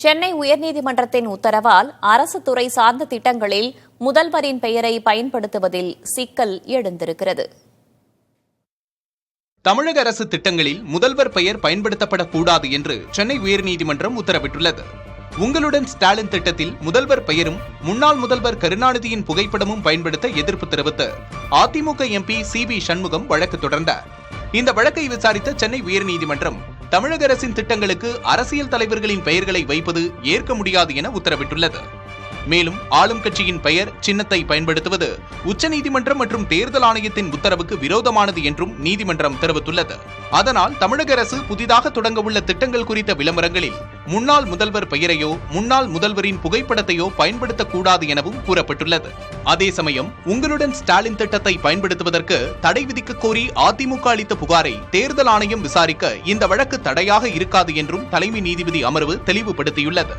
சென்னை உயர்நீதிமன்றத்தின் உத்தரவால் அரசு துறை சார்ந்த திட்டங்களில் முதல்வரின் பெயரை பயன்படுத்துவதில் சிக்கல் எழுந்திருக்கிறது. தமிழக அரசு திட்டங்களில் முதல்வர் பெயர் பயன்படுத்தப்படக்கூடாது என்று சென்னை உயர்நீதிமன்றம் உத்தரவிட்டுள்ளது. உங்களுடன் ஸ்டாலின் திட்டத்தில் முதல்வர் பெயரும் முன்னாள் முதல்வர் கருணாநிதியின் புகைப்படமும் பயன்படுத்த எதிர்ப்பு தெரிவித்து அதிமுக எம்பி சி.வி. சண்முகம் வழக்கு தொடர்ந்தார். இந்த வழக்கை விசாரித்த சென்னை உயர்நீதிமன்றம் தமிழக அரசின் திட்டங்களுக்கு அரசியல் தலைவர்களின் பெயர்களை வைப்பது ஏற்க முடியாது என உத்தரவிட்டுள்ளது. மேலும் ஆளும் கட்சியின் பெயர் சின்னத்தை பயன்படுத்துவது உச்சநீதிமன்றம் மற்றும் தேர்தல் ஆணையத்தின் உத்தரவுக்கு விரோதமானது என்றும் நீதிமன்றம் தெரிவித்துள்ளது. அதனால் தமிழக அரசு புதிதாக தொடங்க உள்ள திட்டங்கள் குறித்த விளம்பரங்களில் முன்னாள் முதல்வர் பெயரையோ முன்னாள் முதல்வரின் புகைப்படத்தையோ பயன்படுத்தக்கூடாது எனவும் கூறப்பட்டுள்ளது. அதே சமயம் உங்களுடன் ஸ்டாலின் திட்டத்தை பயன்படுத்துவதற்கு தடை விதிக்க கோரி அதிமுக அளித்த புகாரை தேர்தல் ஆணையம் விசாரிக்க இந்த வழக்கு தடையாக இருக்காது என்றும் தலைமை நீதிபதி அமர்வு தெளிவுபடுத்தியுள்ளது.